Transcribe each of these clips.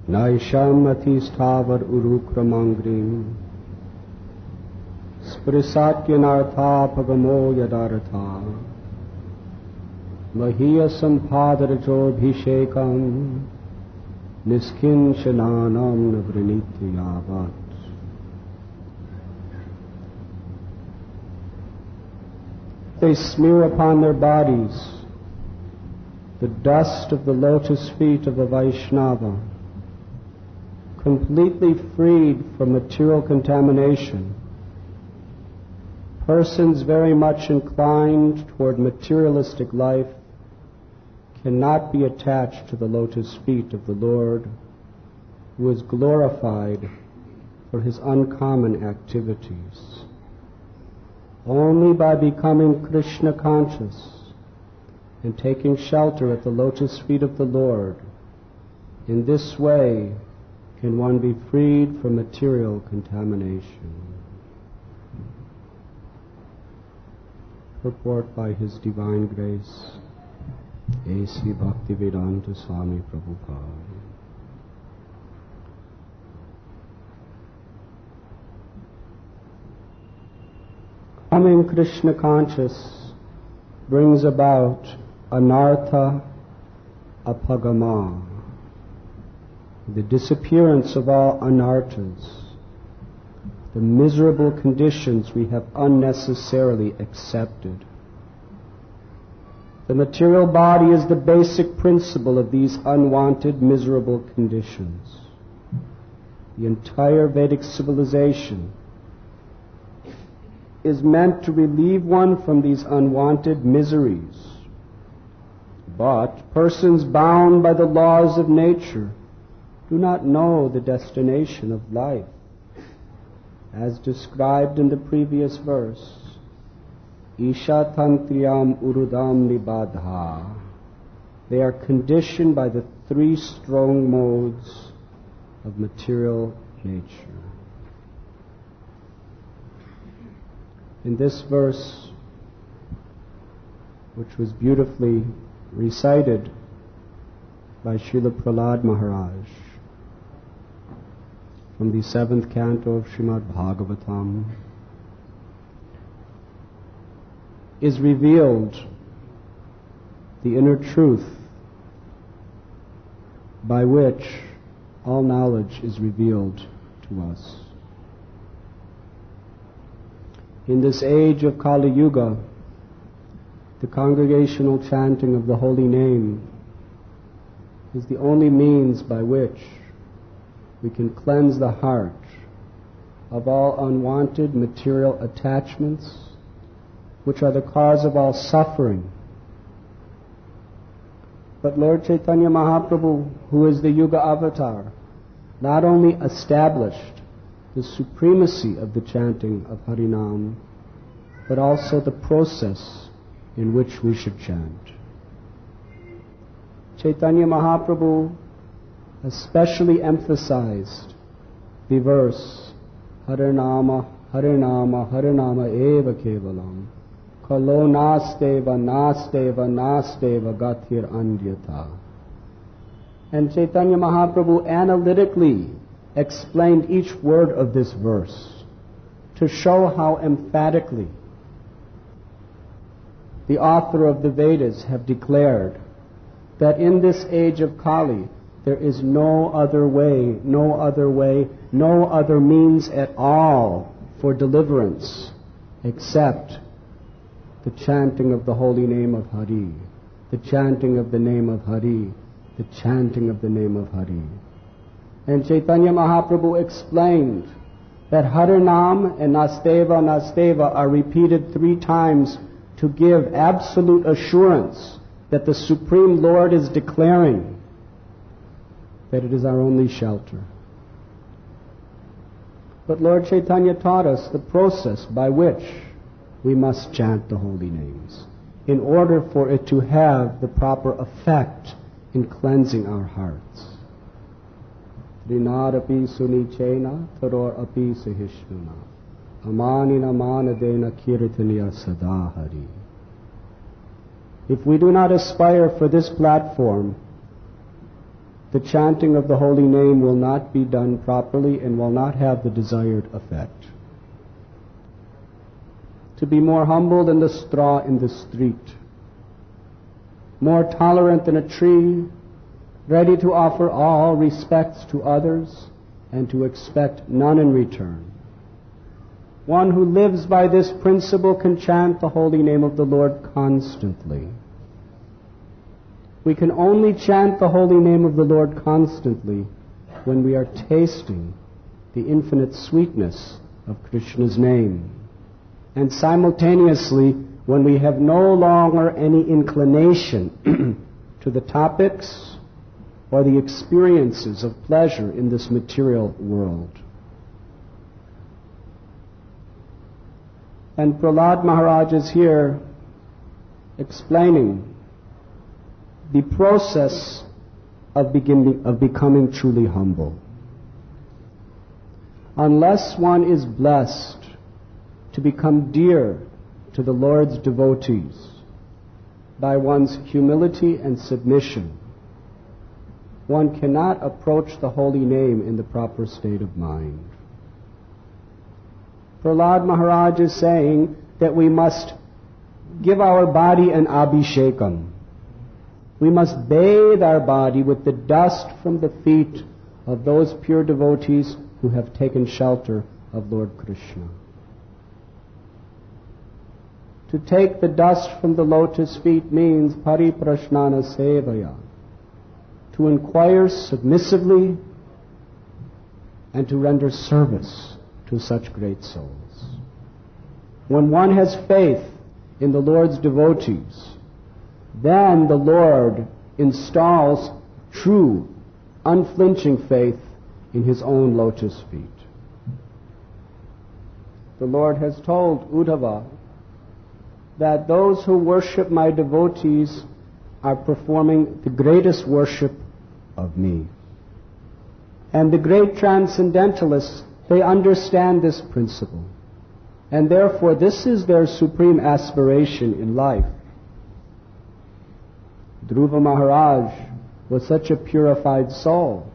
Naisham athistavar urukramangrim Sprisatyanartha pagamo yadartha Mahiyasam padarajobhishekam Niskinshananam navrinityavat. They smear upon their bodies the dust of the lotus feet of a Vaishnava, completely freed from material contamination. Persons very much inclined toward materialistic life cannot be attached to the lotus feet of the Lord, who is glorified for his uncommon activities. Only by becoming Krishna conscious and taking shelter at the lotus feet of the Lord, in this way can one be freed from material contamination. Purport by His Divine Grace, A.C. Bhaktivedanta Swami Prabhupada. Becoming Krishna conscious brings about anartha apagama, the disappearance of all anarthas, the miserable conditions we have unnecessarily accepted. The material body is the basic principle of these unwanted, miserable conditions. The entire Vedic civilization is meant to relieve one from these unwanted miseries. But persons bound by the laws of nature do not know the destination of life. As described in the previous verse, Isha tantriyam urudam nibadha. They are conditioned by the three strong modes of material nature. In this verse, which was beautifully recited by Srila Prahlad Maharaj from the 7th canto of Srimad Bhagavatam, is revealed the inner truth by which all knowledge is revealed to us. In this age of Kali Yuga, the congregational chanting of the holy name is the only means by which we can cleanse the heart of all unwanted material attachments, which are the cause of all suffering. But Lord Chaitanya Mahaprabhu, who is the Yuga avatar, not only established the supremacy of the chanting of Harinam, but also the process in which we should chant. Chaitanya Mahaprabhu especially emphasized the verse, Harinama, Harinama, Harinama eva kevalam, kalo nasteva, nasteva, nasteva gatir andyata. And Chaitanya Mahaprabhu analytically explained each word of this verse to show how emphatically the author of the Vedas have declared that in this age of Kali there is no other way, no other means at all for deliverance except the chanting of the holy name of Hari, the chanting of the name of Hari, the chanting of the name of Hari. And Chaitanya Mahaprabhu explained that Harinam and Nasteva, Nasteva are repeated 3 times to give absolute assurance that the Supreme Lord is declaring that it is our only shelter. But Lord Chaitanya taught us the process by which we must chant the holy names in order for it to have the proper effect in cleansing our hearts. Rinadapi sunichena taror api sahishnuna amanina manadena kirtaniya sadahari. If we do not aspire for this platform, the chanting of the holy name will not be done properly and will not have the desired effect. To be more humble than the straw in the street, more tolerant than a tree, ready to offer all respects to others and to expect none in return. One who lives by this principle can chant the holy name of the Lord constantly. We can only chant the holy name of the Lord constantly when we are tasting the infinite sweetness of Krishna's name, and simultaneously when we have no longer any inclination to the topics or the experiences of pleasure in this material world. And Prahlad Maharaj is here explaining the process of becoming truly humble. Unless one is blessed to become dear to the Lord's devotees by one's humility and submission, one cannot approach the holy name in the proper state of mind. Prahlad Maharaj is saying that we must give our body an abhishekam. We must bathe our body with the dust from the feet of those pure devotees who have taken shelter of Lord Krishna. To take the dust from the lotus feet means pariprashnana sevaya, to inquire submissively and to render service to such great souls. When one has faith in the Lord's devotees, then the Lord installs true, unflinching faith in His own lotus feet. The Lord has told Uddhava that those who worship my devotees are performing the greatest worship of me. And the great transcendentalists, they understand this principle. And therefore this is their supreme aspiration in life. Dhruva Maharaj was such a purified soul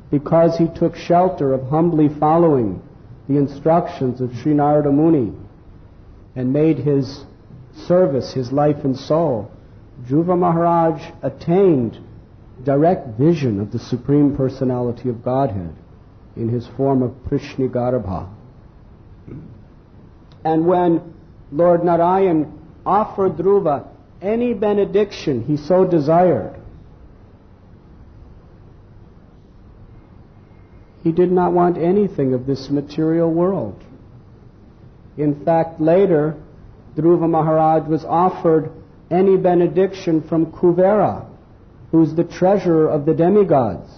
because he took shelter of humbly following the instructions of Sri Narada Muni and made his service his life and soul. Dhruva Maharaj attained direct vision of the Supreme Personality of Godhead in his form of Prishnigarbha. And when Lord Narayan offered Dhruva any benediction he so desired, he did not want anything of this material world. In fact, later, Dhruva Maharaj was offered any benediction from Kuvera, who's the treasurer of the demigods.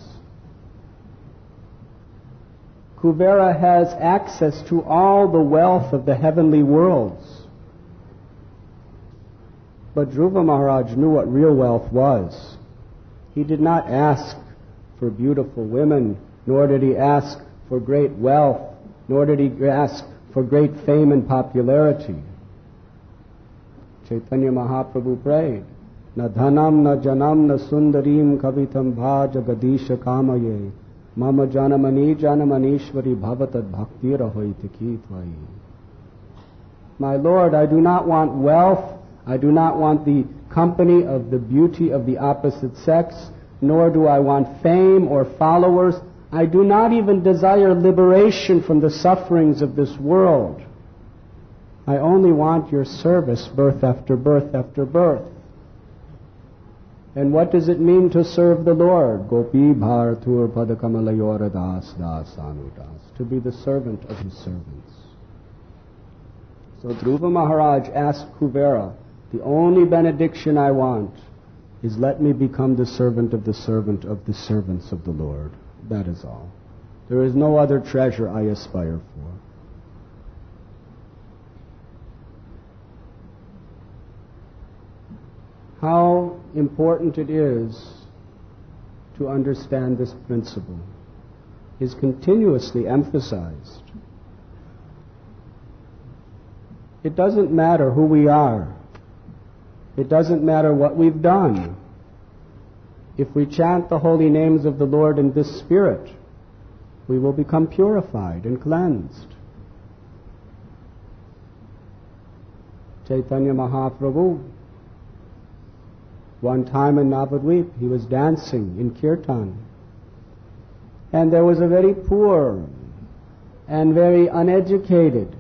Kuvera has access to all the wealth of the heavenly worlds. But Dhruva Maharaj knew what real wealth was. He did not ask for beautiful women, nor did he ask for great wealth, nor did he ask for great fame and popularity. Chaitanya Mahaprabhu prayed, Na dhanam na janam na sundarim kavitam bhaja gadisha kamaye mama janamani janamanishvari bhavatad bhaktira hoiti kitvai. My Lord, I do not want wealth, I do not want the company of the beauty of the opposite sex, nor do I want fame or followers. I do not even desire liberation from the sufferings of this world. I only want your service birth after birth after birth. And what does it mean to serve the Lord? Gopi bharatur padakamalayora das das anudas. To be the servant of His servants. So Dhruva Maharaj asked Kuvera, the only benediction I want is let me become the servant of the servants of the Lord. That is all. There is no other treasure I aspire for. How important it is to understand this principle is continuously emphasized. It doesn't matter who we are. It doesn't matter what we've done. if we chant the holy names of the Lord in this spirit, we will become purified and cleansed. Chaitanya Mahaprabhu, one time in Navadvip, he was dancing in kirtan, and there was a very poor and very uneducated,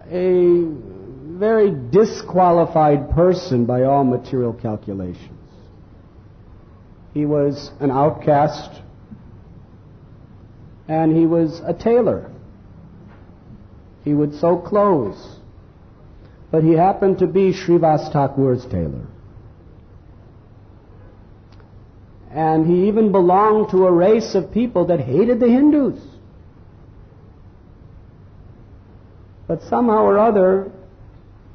a very disqualified person by all material calculations. He was an outcast, and he was a tailor. He would sew clothes, but he happened to be Srivas Thakur's tailor. And he even belonged to a race of people that hated the Hindus. But somehow or other,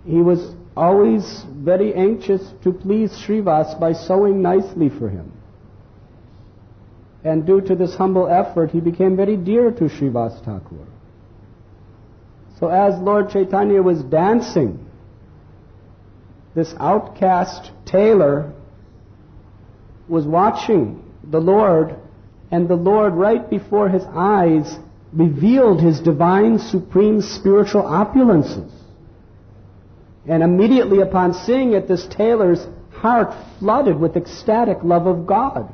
he was always very anxious to please Srivas by sewing nicely for him. And due to this humble effort, he became very dear to Srivas Thakur. So as Lord Chaitanya was dancing, this outcast tailor was watching the Lord, and the Lord, right before his eyes, revealed his divine, supreme spiritual opulences. And immediately upon seeing it, this tailor's heart flooded with ecstatic love of God.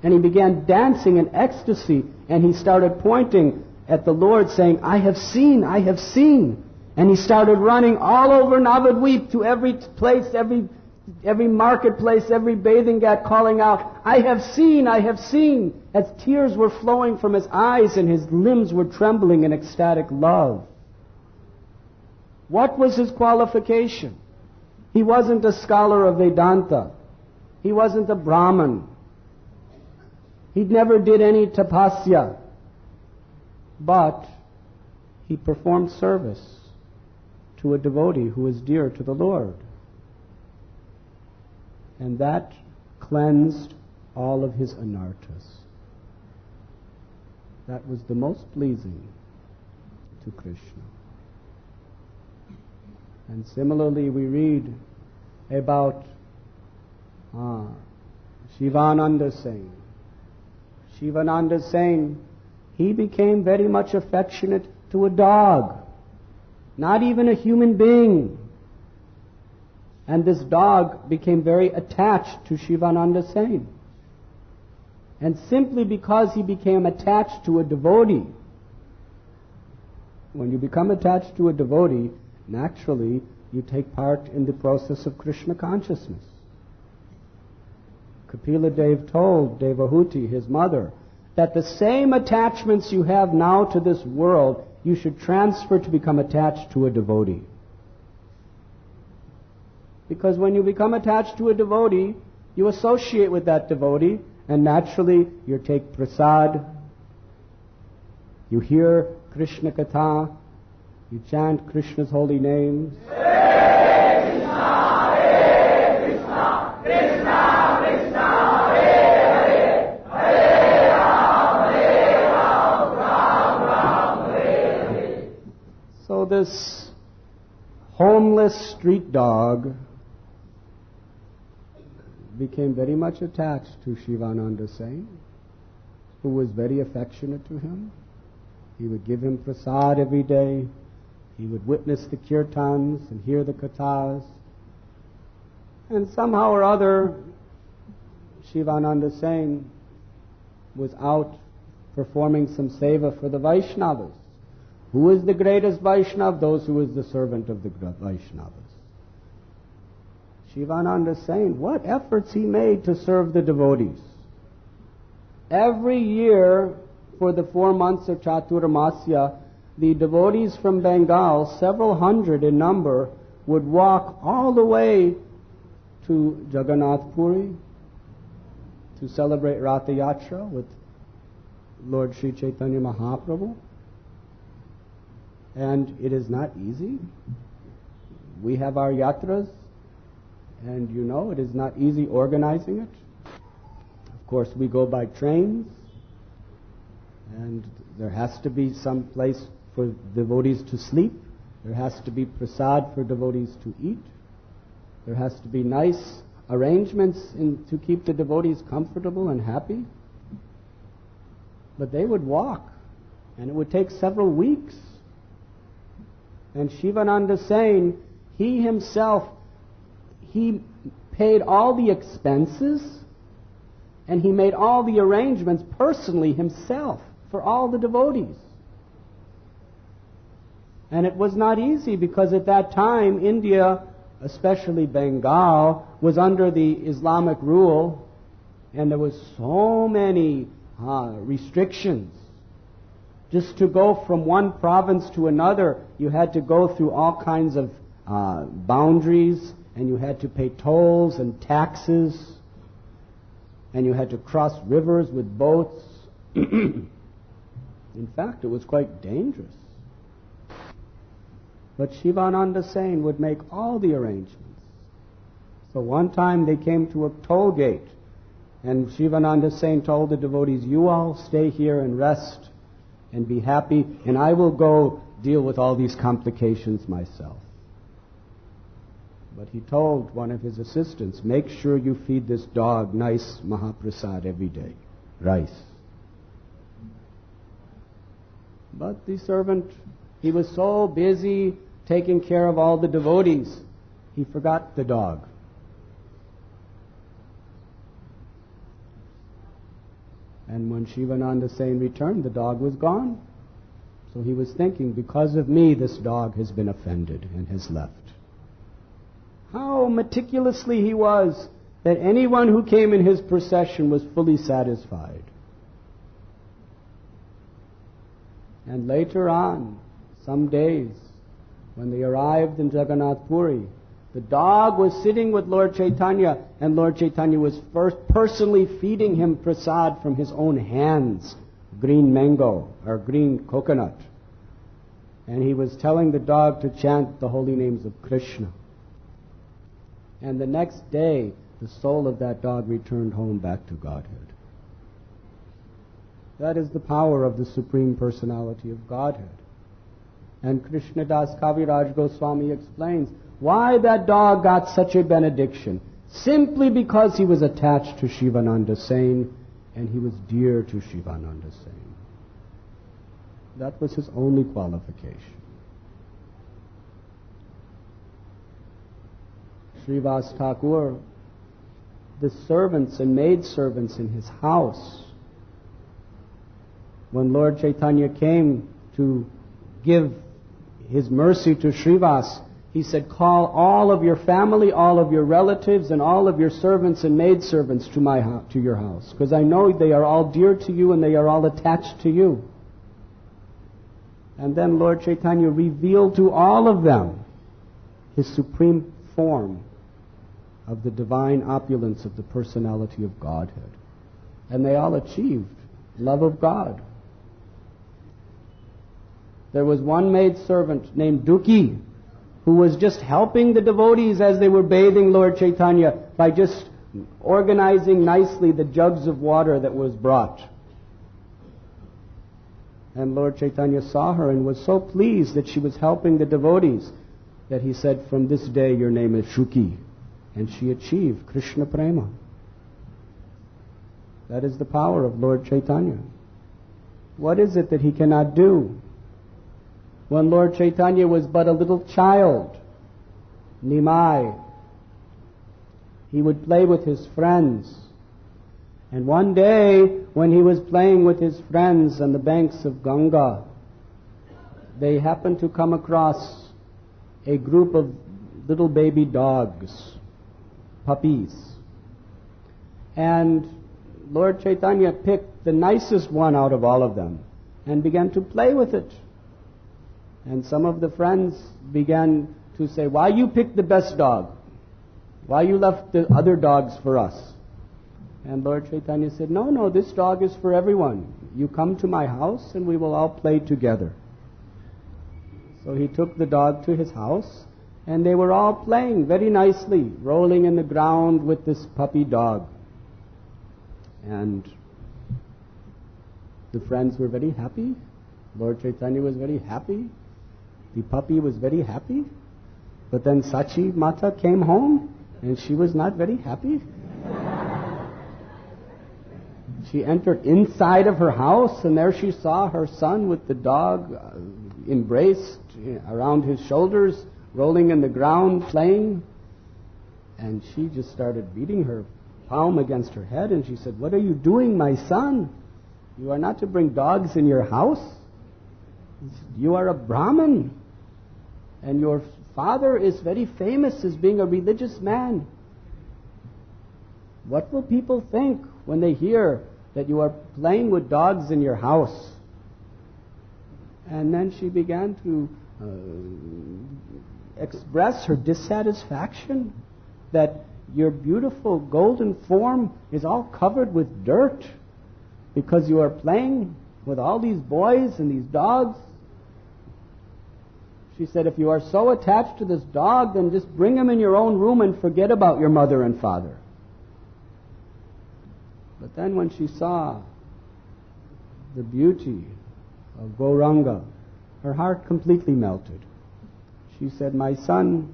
And he began dancing in ecstasy, and he started pointing at the Lord, saying, I have seen, I have seen. And he started running all over Navadvip to every place, every marketplace, every bathing ghat, calling out, I have seen, as tears were flowing from his eyes and his limbs were trembling in ecstatic love. What was his qualification? He wasn't a scholar of Vedanta. He wasn't a Brahmin. He never did any tapasya. But he performed service to a devotee who was dear to the Lord. And that cleansed all of his anarthas. That was the most pleasing to Krishna. And similarly, we read about Shivananda Sain. Shivananda Sain, he became very much affectionate to a dog, not even a human being. And this dog became very attached to Shivananda Sain. And simply because he became attached to a devotee, when you become attached to a devotee, naturally you take part in the process of Krishna consciousness. Kapila Dev told Devahuti, his mother, that the same attachments you have now to this world, you should transfer to become attached to a devotee. Because when you become attached to a devotee, you associate with that devotee, and naturally you take prasad, you hear Krishna Katha, you chant Krishna's holy names. Hare Krishna, Hare Krishna, Krishna Krishna, Hare Hare, Hare Ram, Ram Hare Hare. So this homeless street dog became very much attached to Shivananda Sain, who was very affectionate to him. He would give him prasad every day. He would witness the kirtans and hear the kathas. And somehow or other, Shivananda Sain was out performing some seva for the Vaishnavas. Who is the greatest Vaishnav? Those who is the servant of the Vaishnavas. Shivananda Sain, what efforts he made to serve the devotees. Every year, for the 4 months of Chaturmasya, the devotees from Bengal, several hundred in number, would walk all the way to Jagannath Puri to celebrate Ratha Yatra with Lord Sri Chaitanya Mahaprabhu. And it is not easy. We have our yatras, and you know it is not easy organizing it. Of course, we go by trains, and there has to be some place for devotees to sleep. There has to be prasad for devotees to eat. There has to be nice arrangements to keep the devotees comfortable and happy. But they would walk, and it would take several weeks. And Shivananda Sen, he himself, he paid all the expenses, and he made all the arrangements personally himself for all the devotees. And it was not easy because at that time, India, especially Bengal, was under the Islamic rule, and there was so many restrictions. Just to go from one province to another, you had to go through all kinds of boundaries, and you had to pay tolls and taxes, and you had to cross rivers with boats. In fact, it was quite dangerous. But Shivananda Sen would make all the arrangements. So one time they came to a toll gate, and Shivananda Sen told the devotees, "You all stay here and rest and be happy, and I will go deal with all these complications myself." But he told one of his assistants, "Make sure you feed this dog nice Mahaprasad every day, rice." But the servant, he was so busy taking care of all the devotees, he forgot the dog. And when Shivananda Sen returned, the dog was gone. So he was thinking, because of me, this dog has been offended and has left. How meticulously he was, that anyone who came in his procession was fully satisfied. And later on, some days, when they arrived in Jagannath Puri, the dog was sitting with Lord Chaitanya, and Lord Chaitanya was first personally feeding him prasad from his own hands, green mango or green coconut. And he was telling the dog to chant the holy names of Krishna. And the next day, the soul of that dog returned home back to Godhead. That is the power of the Supreme Personality of Godhead. And Krishnadas Kaviraj Goswami explains why that dog got such a benediction. Simply because he was attached to Shivananda Sen, and he was dear to Shivananda Sen. That was his only qualification. Srivas Thakur, the servants and maidservants in his house, when Lord Chaitanya came to give his mercy to Srivas, he said, "Call all of your family, all of your relatives, and all of your servants and maidservants to your house, because I know they are all dear to you and they are all attached to you." And then Lord Chaitanya revealed to all of them his supreme form of the divine opulence of the personality of Godhead. And they all achieved love of God. There was one maidservant named Duki, who was just helping the devotees as they were bathing Lord Chaitanya by just organizing nicely the jugs of water that was brought. And Lord Chaitanya saw her and was so pleased that she was helping the devotees that he said, "From this day your name is Shuki." And she achieved Krishna Prema. That is the power of Lord Chaitanya. What is it that he cannot do? When Lord Chaitanya was but a little child, Nimai, he would play with his friends. And one day, when he was playing with his friends on the banks of Ganga, they happened to come across a group of little baby dogs, puppies. And Lord Chaitanya picked the nicest one out of all of them and began to play with it. And some of the friends began to say, "Why you picked the best dog? Why you left the other dogs for us?" And Lord Chaitanya said, No, this dog is for everyone. You come to my house and we will all play together." So he took the dog to his house, and they were all playing very nicely, rolling in the ground with this puppy dog. And the friends were very happy. Lord Chaitanya was very happy. The puppy was very happy. But then Sachi Mata came home And she was not very happy. She entered inside of her house, and there she saw her son with the dog embraced around his shoulders, rolling in the ground, playing. And she just started beating her palm against her head, and she said, "What are you doing, my son? You are not to bring dogs in your house. You are a Brahmin, and your father is very famous as being a religious man. What will people think when they hear that you are playing with dogs in your house?" And then she began to express her dissatisfaction that your beautiful golden form is all covered with dirt because you are playing with all these boys and these dogs. She said, "If you are so attached to this dog, then just bring him in your own room and forget about your mother and father." But then when she saw the beauty of Gauranga, her heart completely melted. She said, "My son,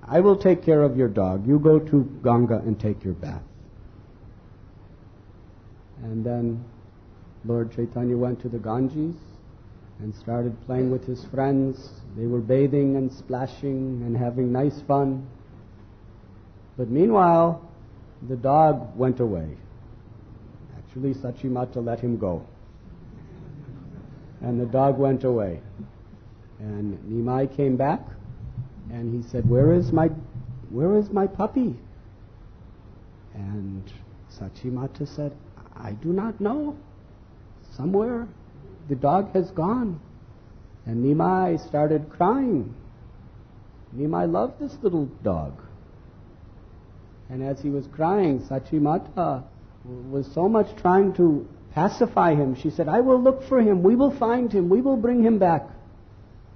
I will take care of your dog. You go to Ganga and take your bath." And then Lord Chaitanya went to the Ganges and started playing with his friends. They were bathing and splashing and having nice fun. But meanwhile, the dog went away. Actually, Sachimata let him go. And the dog went away. And Nimai came back, and he said, where is my puppy?" And Sachimata said, "I do not know. Somewhere the dog has gone." And Nimai started crying. Nimai loved this little dog. And as he was crying, Sachimata was so much trying to pacify him. She said, "I will look for him. We will find him. We will bring him back.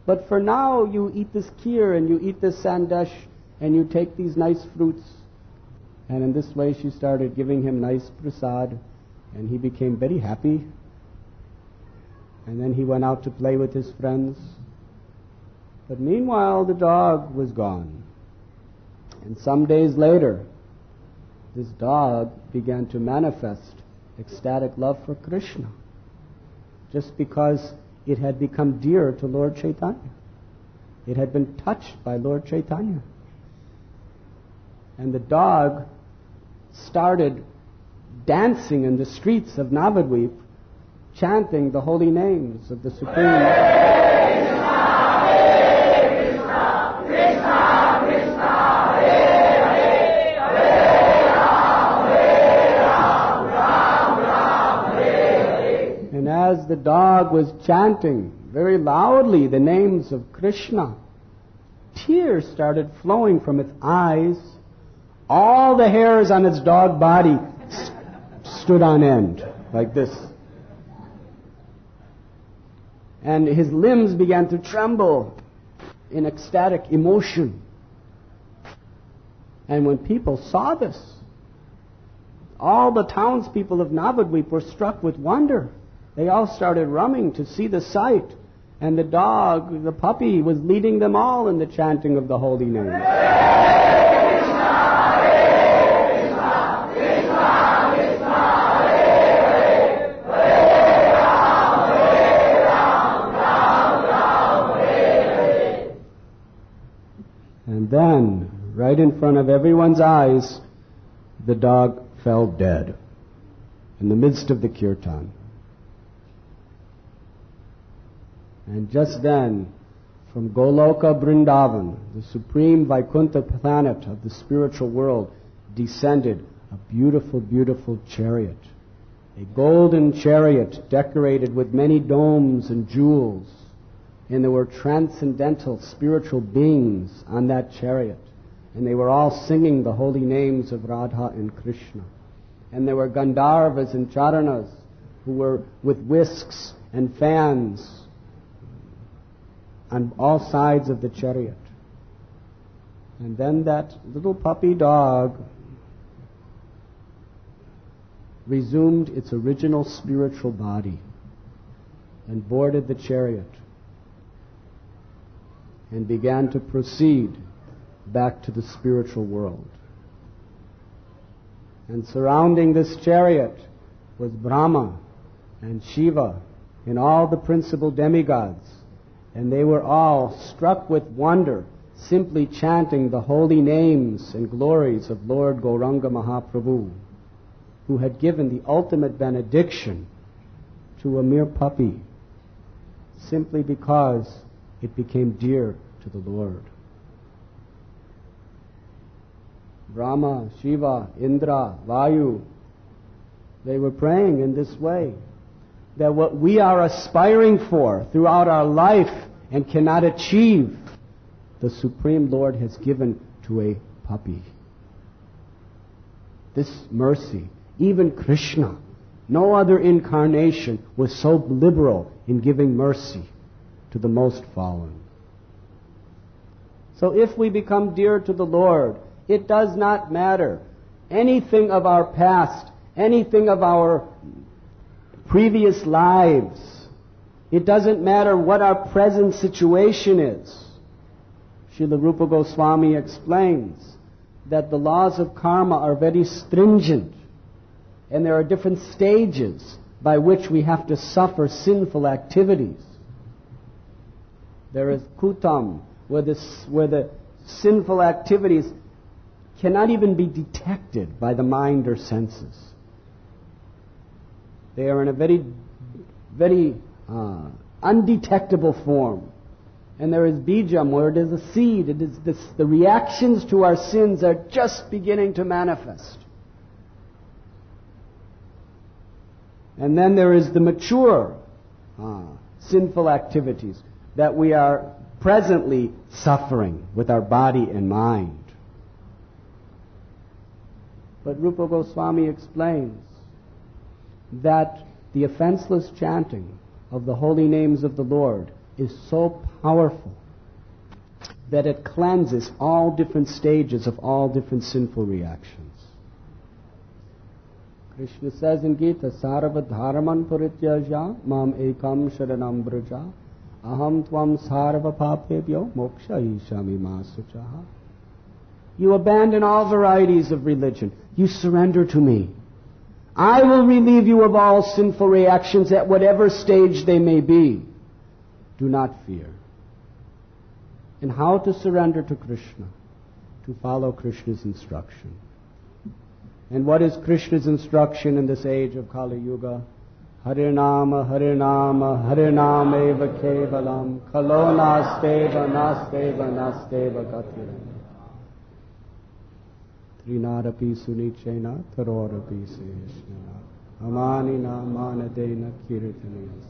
But for now, you eat this kheer and you eat this sandesh and you take these nice fruits." And in this way, she started giving him nice prasad, and he became very happy. And then he went out to play with his friends. But meanwhile, the dog was gone. And some days later, this dog began to manifest ecstatic love for Krishna, just because it had become dear to Lord Chaitanya. It had been touched by Lord Chaitanya. And the dog started dancing in the streets of Navadvip, chanting the holy names of the Supreme. And as the dog was chanting very loudly the names of Krishna, tears started flowing from its eyes. All the hairs on its dog body stood on end, like this. And his limbs began to tremble in ecstatic emotion. And when people saw this, all the townspeople of Navadvip were struck with wonder. They all started running to see the sight. And the dog, the puppy, was leading them all in the chanting of the holy names. And then, right in front of everyone's eyes, the dog fell dead in the midst of the kirtan. And just then, from Goloka Vrindavan, the supreme Vaikuntha planet of the spiritual world, descended a beautiful, beautiful chariot. A golden chariot decorated with many domes and jewels. And there were transcendental spiritual beings on that chariot. And they were all singing the holy names of Radha and Krishna. And there were Gandharvas and Charanas who were with whisks and fans on all sides of the chariot. And then that little puppy dog resumed its original spiritual body and boarded the chariot and began to proceed back to the spiritual world. And surrounding this chariot was Brahma and Shiva and all the principal demigods. And they were all struck with wonder, simply chanting the holy names and glories of Lord Gauranga Mahaprabhu, who had given the ultimate benediction to a mere puppy, simply because it became dear to the Lord. Brahma, Shiva, Indra, Vayu, they were praying in this way, that what we are aspiring for throughout our life and cannot achieve, the Supreme Lord has given to a puppy. This mercy, even Krishna, no other incarnation was so liberal in giving mercy to the most fallen. So if we become dear to the Lord, it does not matter anything of our past, anything of our previous lives. It doesn't matter what our present situation is. Srila Rupa Goswami explains that the laws of karma are very stringent, and there are different stages by which we have to suffer sinful activities. There is kutam, where the sinful activities cannot even be detected by the mind or senses. They are in a very, very undetectable form. And there is bijam, where it is a seed. It is the reactions to our sins are just beginning to manifest. And then there is the mature sinful activities that we are presently suffering with our body and mind. But Rupa Goswami explains that the offenseless chanting of the holy names of the Lord is so powerful that it cleanses all different stages of all different sinful reactions. Krishna says in Gita, Sarva dharman parityaja mam ekam sharanam braja aham tvam sarva papebhyo moksha ishami masuchaha. You abandon all varieties of religion. You surrender to me. I will relieve you of all sinful reactions at whatever stage they may be. Do not fear. And how to surrender to Krishna? To follow Krishna's instruction. And what is Krishna's instruction in this age of Kali Yuga? Harinama, Harinama, Harinama eva kevalam, kalo nasteva, nasteva, nasteva gatiram. Trinadapi sunichena, tarorapi seshna, amanina manadena kirtaniyas.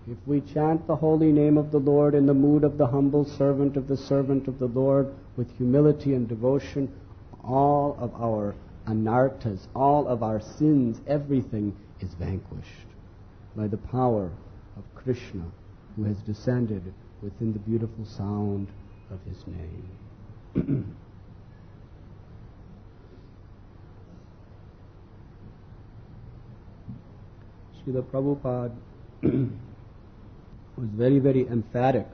If we chant the holy name of the Lord in the mood of the humble servant of the Lord, with humility and devotion, all of our anarthas, all of our sins, everything is vanquished by the power of Krishna, who has descended within the beautiful sound of his name. Srila Prabhupada was very, very emphatic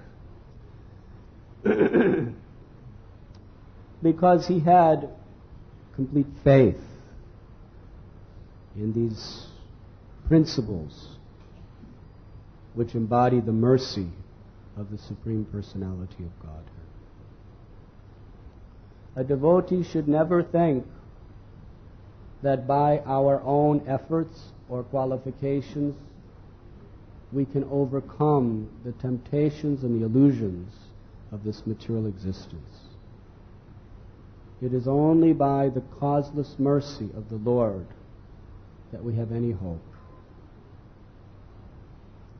because he had complete faith in these principles which embody the mercy of the Supreme Personality of Godhead. A devotee should never think that by our own efforts or qualifications we can overcome the temptations and the illusions of this material existence. It is only by the causeless mercy of the Lord that we have any hope.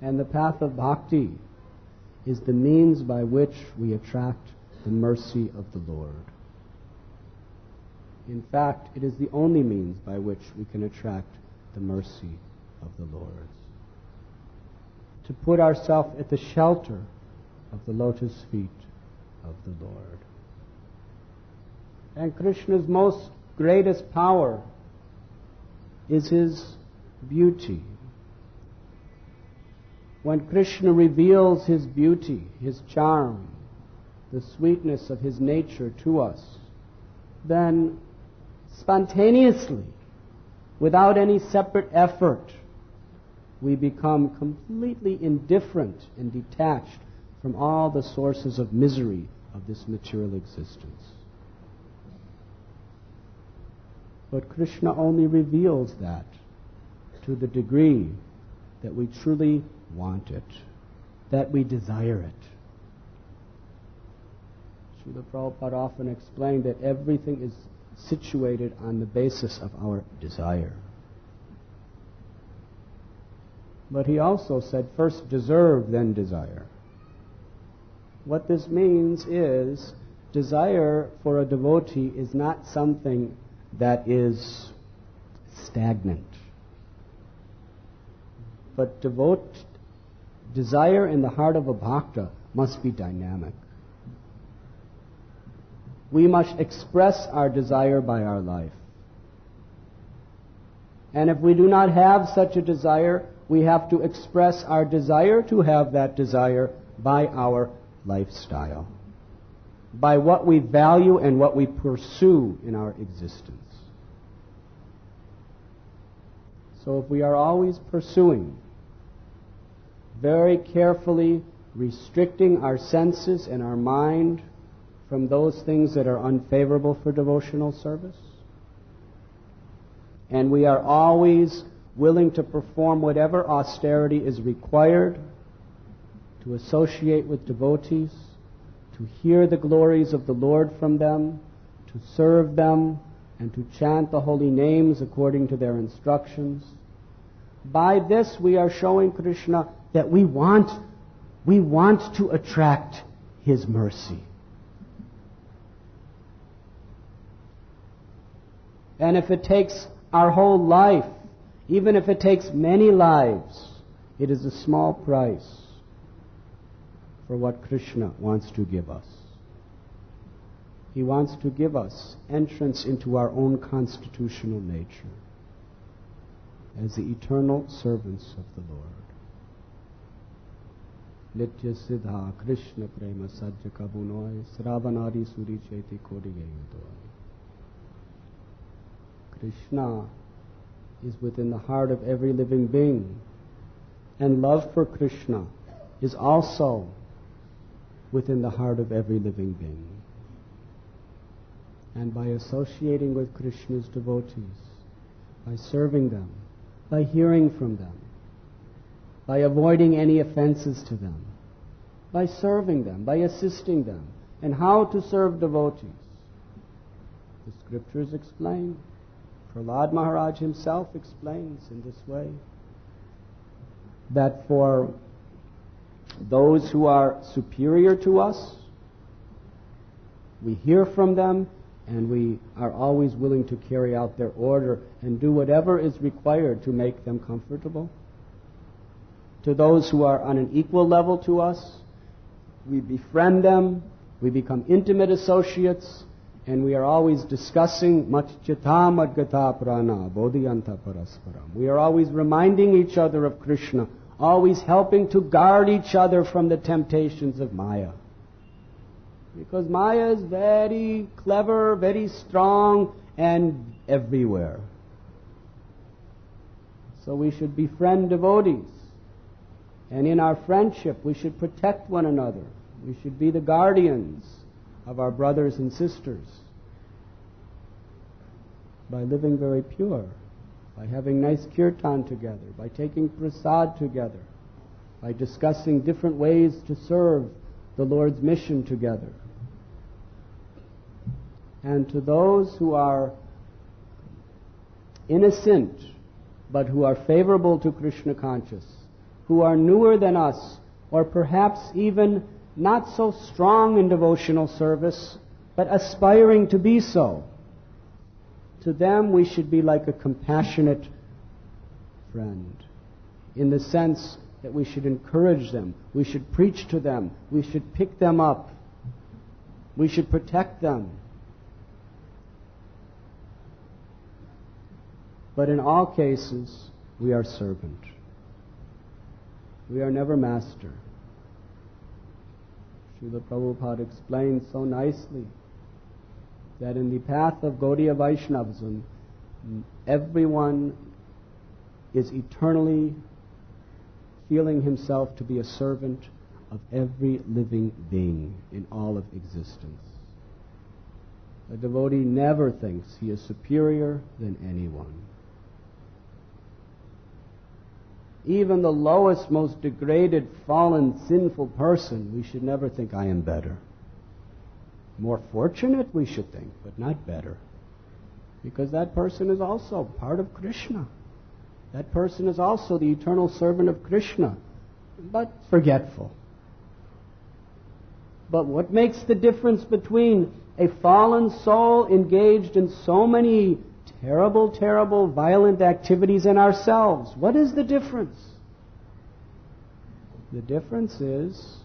And the path of bhakti is the means by which we attract the mercy of the Lord. In fact, it is the only means by which we can attract the mercy of the Lord. To put ourselves at the shelter of the lotus feet of the Lord. And Krishna's most greatest power is his beauty. When Krishna reveals his beauty, his charm, the sweetness of His nature to us, then spontaneously, without any separate effort, we become completely indifferent and detached from all the sources of misery of this material existence. But Krishna only reveals that to the degree that we truly want it, that we desire it. Srila Prabhupada often explained that everything is situated on the basis of our desire. But he also said, first deserve, then desire. What this means is, desire for a devotee is not something that is stagnant. But desire in the heart of a bhakta must be dynamic. We must express our desire by our life. And if we do not have such a desire, we have to express our desire to have that desire by our lifestyle, by what we value and what we pursue in our existence. So if we are always pursuing, very carefully restricting our senses and our mind from those things that are unfavorable for devotional service, and we are always willing to perform whatever austerity is required to associate with devotees, to hear the glories of the Lord from them, to serve them, and to chant the holy names according to their instructions. By this we are showing Krishna that we want to attract His mercy. And if it takes our whole life, even if it takes many lives, it is a small price for what Krishna wants to give us. He wants to give us entrance into our own constitutional nature as the eternal servants of the Lord. Nitya Siddha Krishna Prema Sajja Kabunoy Sravanadi Suri Cheti Kodi Gayudoy. Krishna is within the heart of every living being, and love for Krishna is also within the heart of every living being. And by associating with Krishna's devotees, by serving them, by hearing from them, by avoiding any offenses to them, by serving them, by assisting them, and how to serve devotees, the scriptures explain. Prahlad Maharaj himself explains in this way that for those who are superior to us, we hear from them and we are always willing to carry out their order and do whatever is required to make them comfortable. To those who are on an equal level to us, we befriend them, we become intimate associates, and we are always discussing Matchita Madgata Prana Bodhiyanta Parasparam. We are always reminding each other of Krishna, always helping to guard each other from the temptations of Maya. Because Maya is very clever, very strong, and everywhere. So we should befriend devotees. And in our friendship, we should protect one another. We should be the guardians of our brothers and sisters by living very pure, by having nice kirtan together, by taking prasad together, by discussing different ways to serve the Lord's mission together. And to those who are innocent but who are favorable to Krishna conscious, who are newer than us, or perhaps even not so strong in devotional service, but aspiring to be so, to them we should be like a compassionate friend, in the sense that we should encourage them, we should preach to them, we should pick them up, we should protect them. But in all cases, we are servant. We are never master. Srila Prabhupada explained so nicely that in the path of Gaudiya Vaishnavism, everyone is eternally feeling himself to be a servant of every living being in all of existence. A devotee never thinks he is superior than anyone. Even the lowest, most degraded, fallen, sinful person, we should never think, I am better. More fortunate, we should think, but not better. Because that person is also part of Krishna. That person is also the eternal servant of Krishna, but forgetful. But what makes the difference between a fallen soul engaged in so many terrible, terrible, violent activities in ourselves? What is the difference? The difference is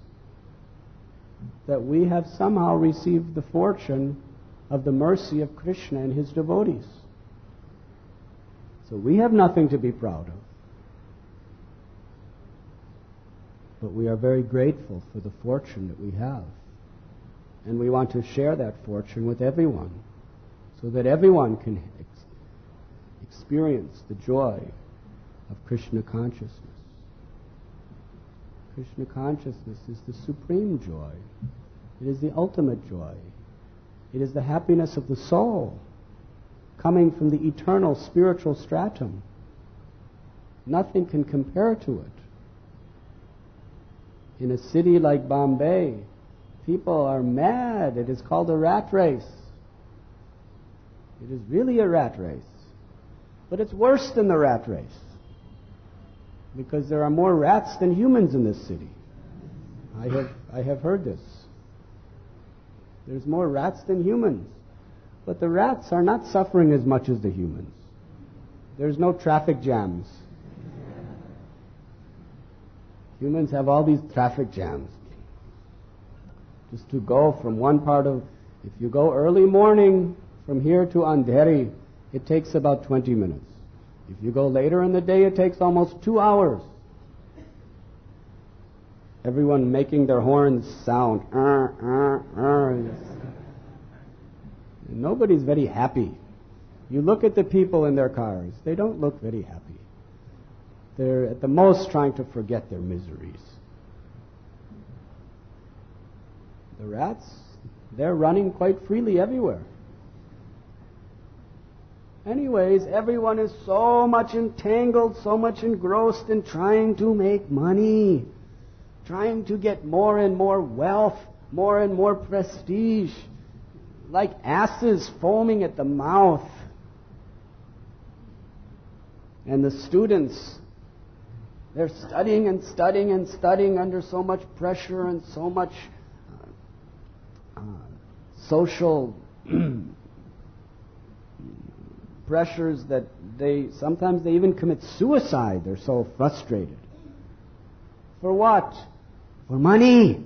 that we have somehow received the fortune of the mercy of Krishna and his devotees. So we have nothing to be proud of. But we are very grateful for the fortune that we have. And we want to share that fortune with everyone, so that everyone can experience the joy of Krishna consciousness. Krishna consciousness is the supreme joy. It is the ultimate joy. It is the happiness of the soul, coming from the eternal spiritual stratum. Nothing can compare to it. In a city like Bombay, people are mad. It is called a rat race. It is really a rat race. But it's worse than the rat race, because there are more rats than humans in this city. I have heard this. There's more rats than humans. But the rats are not suffering as much as the humans. There's no traffic jams. Humans have all these traffic jams. Just to go from one part of... If you go early morning from here to Andheri, it takes about 20 minutes. If you go later in the day, it takes almost 2 hours. Everyone making their horns sound. And nobody's very happy. You look at the people in their cars. They don't look very happy. They're at the most trying to forget their miseries. The rats, they're running quite freely everywhere. Anyways, everyone is so much entangled, so much engrossed in trying to make money, trying to get more and more wealth, more and more prestige, like asses foaming at the mouth. And the students, they're studying and studying and studying under so much pressure and so much social pressures that sometimes they even commit suicide. They're so frustrated. For what? For money.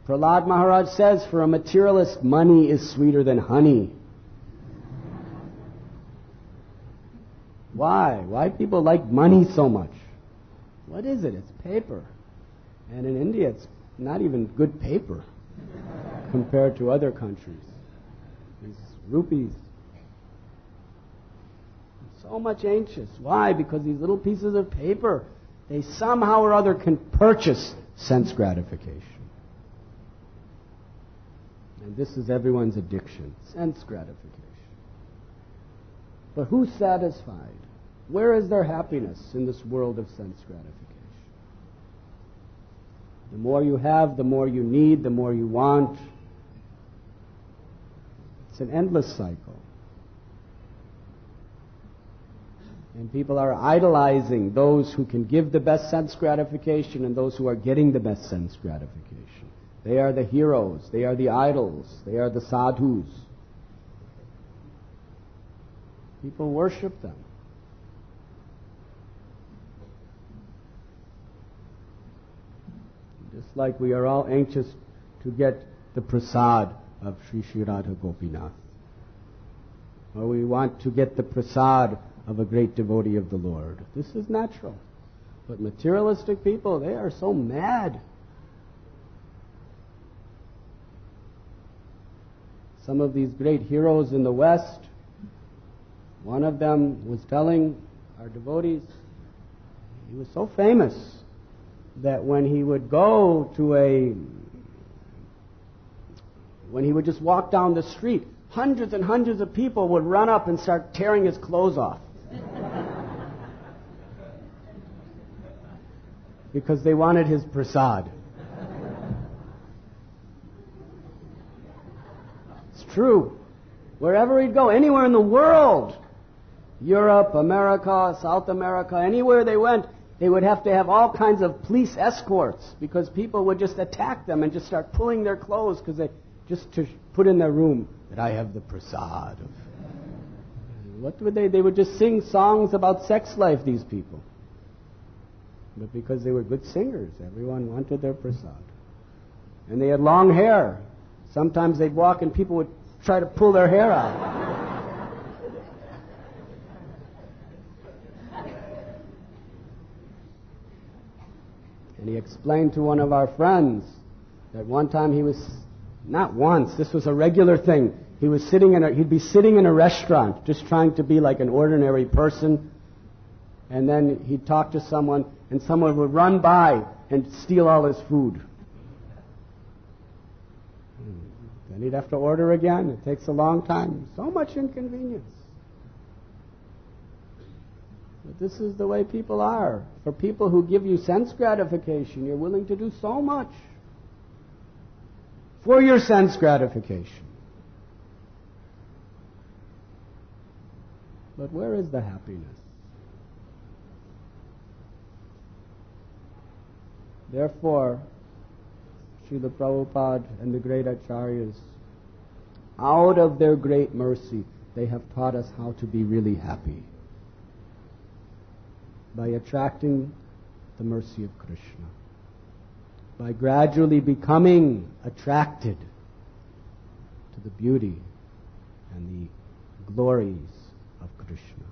Prahlad Maharaj says, for a materialist, money is sweeter than honey. Why? Why people like money so much? What is it? It's paper. And in India, it's not even good paper compared to other countries. It's rupees. So much anxious. Why? Because these little pieces of paper, they somehow or other can purchase sense gratification. And this is everyone's addiction, sense gratification. But who's satisfied? Where is their happiness in this world of sense gratification? The more you have, the more you need, the more you want. It's an endless cycle. And people are idolizing those who can give the best sense gratification and those who are getting the best sense gratification. They are the heroes. They are the idols. They are the sadhus. People worship them. Just like we are all anxious to get the prasad of Sri Sri Radha Gopinath. Or we want to get the prasad of a great devotee of the Lord. This is natural. But materialistic people, they are so mad. some of these great heroes in the West. One of them was telling our devotees, he was so famous that when he would just walk down the street, hundreds and hundreds of people would run up and start tearing his clothes off. Because they wanted his prasad. It's true. Wherever he'd go, anywhere in the world, Europe, America, South America, anywhere they went, they would have to have all kinds of police escorts because people would just attack them and just start pulling their clothes because they just to put in their room that I have the prasad. What would they? They would just sing songs about sex life, these people. But because they were good singers, everyone wanted their prasad. And they had long hair. Sometimes they'd walk and people would try to pull their hair out. And he explained to one of our friends that one time he was, not once, this was a regular thing. He'd be sitting in a restaurant just trying to be like an ordinary person. And then he'd talk to someone and someone would run by and steal all his food. Then he'd have to order again. It takes a long time. So much inconvenience. But this is the way people are. For people who give you sense gratification, you're willing to do so much for your sense gratification. But where is the happiness? Therefore, Srila Prabhupada and the great Acharyas, out of their great mercy, they have taught us how to be really happy by attracting the mercy of Krishna, by gradually becoming attracted to the beauty and the glories of Krishna.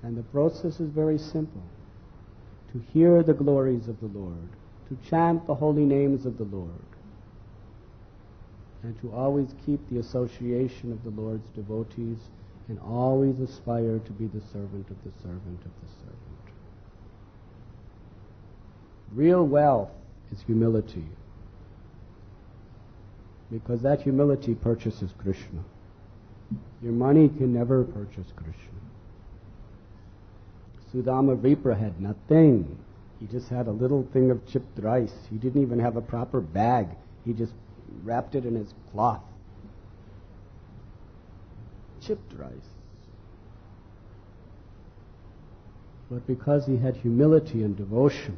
And the process is very simple. To hear the glories of the Lord, to chant the holy names of the Lord, and to always keep the association of the Lord's devotees and always aspire to be the servant of the servant of the servant. Real wealth is humility, because that humility purchases Krishna. Your money can never purchase Krishna. Sudama Vipra had nothing. He just had a little thing of chipped rice. He didn't even have a proper bag. He just wrapped it in his cloth. Chipped rice. But because he had humility and devotion,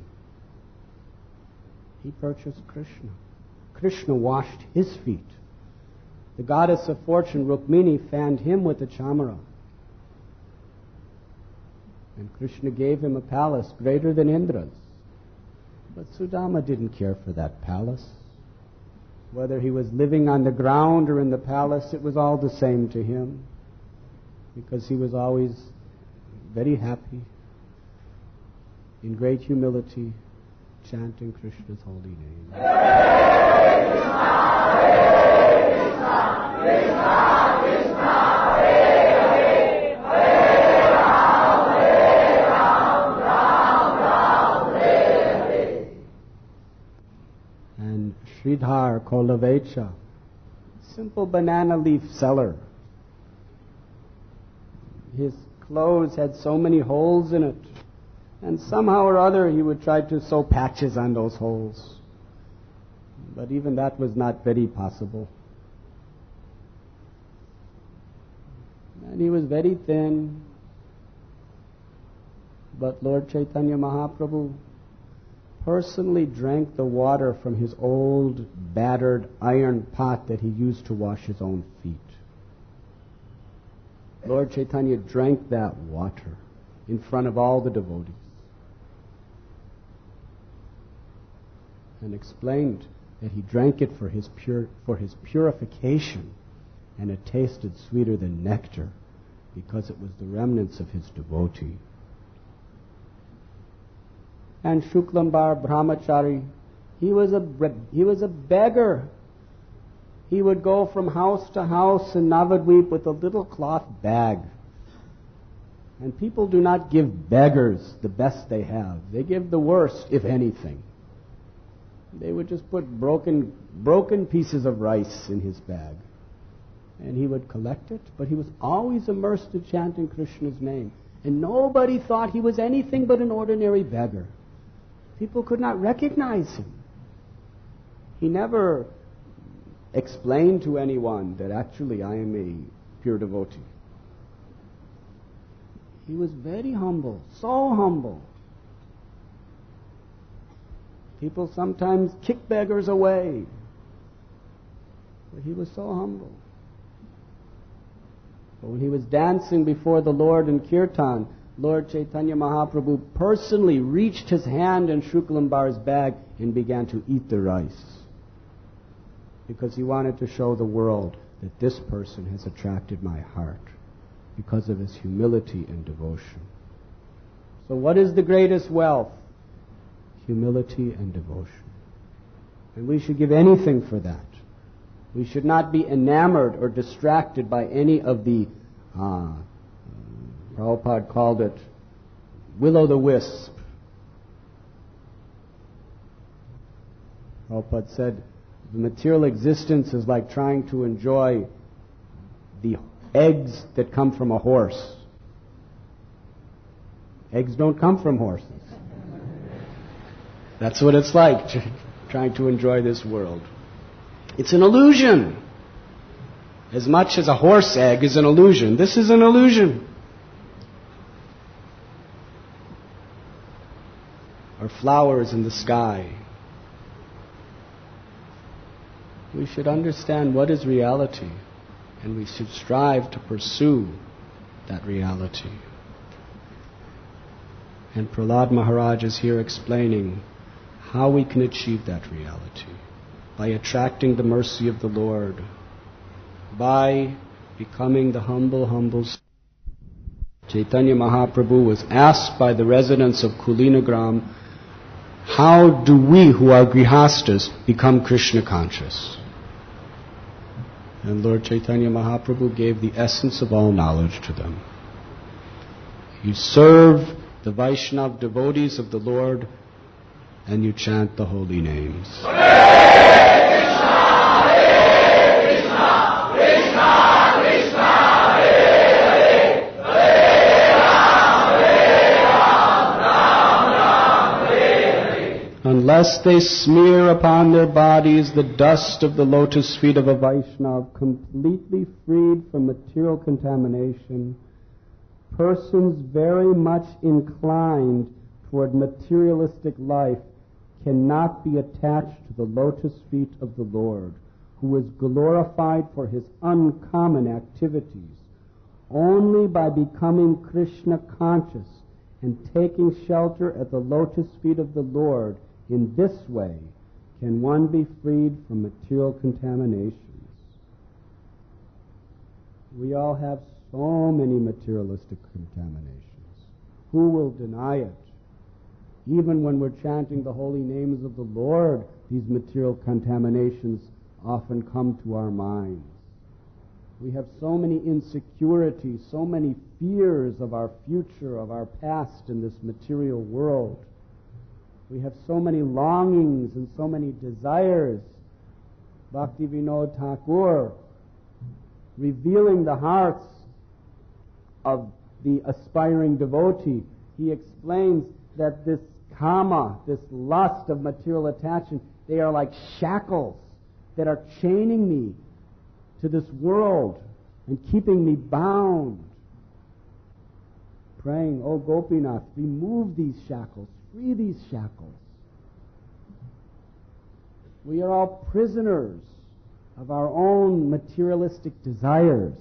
he purchased Krishna. Krishna washed his feet. The goddess of fortune, Rukmini, fanned him with a chamara. And Krishna gave him a palace greater than Indra's. But Sudama didn't care for that palace. Whether he was living on the ground or in the palace, it was all the same to him, because he was always very happy, in great humility, chanting Krishna's holy name. Hare Krishna, Hare Krishna, Krishna Krishna, Hare Hare, Hare Ram, Hare Ram, Ram Ram, Hare Hare. And Sridhar Kolavecha, simple banana leaf seller. His clothes had so many holes in it, and somehow or other he would try to sew patches on those holes. But even that was not very possible. And he was very thin. But Lord Chaitanya Mahaprabhu personally drank the water from his old, battered iron pot that he used to wash his own feet. Lord Chaitanya drank that water in front of all the devotees and explained that he drank it for his purification, and it tasted sweeter than nectar because it was the remnants of his devotee. And Shuklambar Brahmachari, he was a beggar. He would go from house to house in Navadvip with a little cloth bag. And people do not give beggars the best they have. They give the worst, if anything. They would just put broken pieces of rice in his bag. And he would collect it, but he was always immersed in chanting Krishna's name. And nobody thought he was anything but an ordinary beggar. People could not recognize him. He never explained to anyone that actually I am a pure devotee. He was very humble, so humble. People sometimes kick beggars away, but he was so humble. But when he was dancing before the Lord in Kirtan, Lord Chaitanya Mahaprabhu personally reached his hand in Shuklambar's bag and began to eat the rice, because he wanted to show the world that this person has attracted my heart because of his humility and devotion. So what is the greatest wealth? Humility and devotion. And we should give anything for that. We should not be enamored or distracted by any of the, Prabhupada called it, will-o'-the-wisp. Prabhupada said, the material existence is like trying to enjoy the eggs that come from a horse. Eggs don't come from horses. That's what it's like, trying to enjoy this world. It's an illusion. As much as a horse egg is an illusion, this is an illusion. Or flowers in the sky. We should understand what is reality, and we should strive to pursue that reality. And Prahlad Maharaj is here explaining how we can achieve that reality. By attracting the mercy of the Lord, by becoming the humble Chaitanya Mahaprabhu was asked by the residents of Kulinagram, how do we who are grihastas become Krishna conscious? And Lord Chaitanya Mahaprabhu gave the essence of all knowledge to them. You serve the Vaishnava devotees of the Lord and you chant the holy names. Unless they smear upon their bodies the dust of the lotus feet of a Vaishnava, completely freed from material contamination, persons very much inclined toward materialistic life cannot be attached to the lotus feet of the Lord, who is glorified for his uncommon activities. Only by becoming Krishna conscious and taking shelter at the lotus feet of the Lord in this way can one be freed from material contaminations. We all have so many materialistic contaminations. Who will deny it? Even when we're chanting the holy names of the Lord, these material contaminations often come to our minds. We have so many insecurities, so many fears of our future, of our past in this material world. We have so many longings and so many desires. Bhaktivinoda Thakur, revealing the hearts of the aspiring devotee, he explains that this kama, this lust of material attachment, they are like shackles that are chaining me to this world and keeping me bound. Praying, oh Gopinath, remove these shackles, free these shackles. We are all prisoners of our own materialistic desires,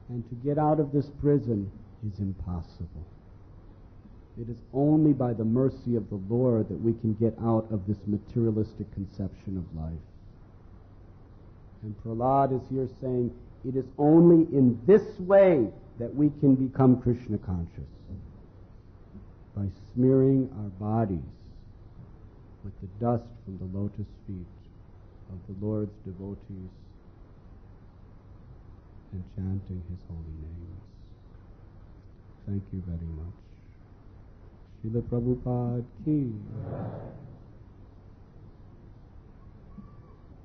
and to get out of this prison is impossible. It is only by the mercy of the Lord that we can get out of this materialistic conception of life. And Prahlad is here saying, it is only in this way that we can become Krishna conscious. By smearing our bodies with the dust from the lotus feet of the Lord's devotees and chanting His holy names. Thank you very much. Srila Prabhupada ki.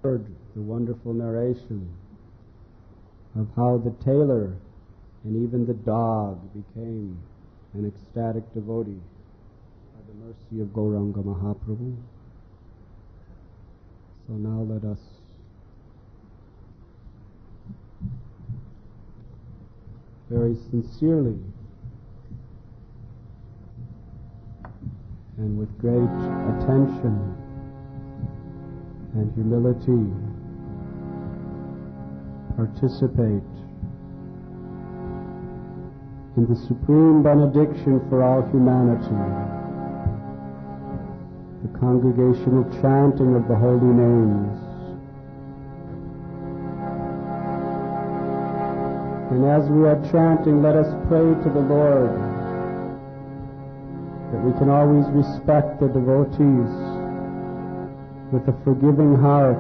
Heard the wonderful narration of how the tailor and even the dog became an ecstatic devotee by the mercy of Gauranga Mahaprabhu. So now let us very sincerely and with great attention and humility participate in the supreme benediction for all humanity, the congregational chanting of the holy names. And as we are chanting, let us pray to the Lord that we can always respect the devotees with a forgiving heart,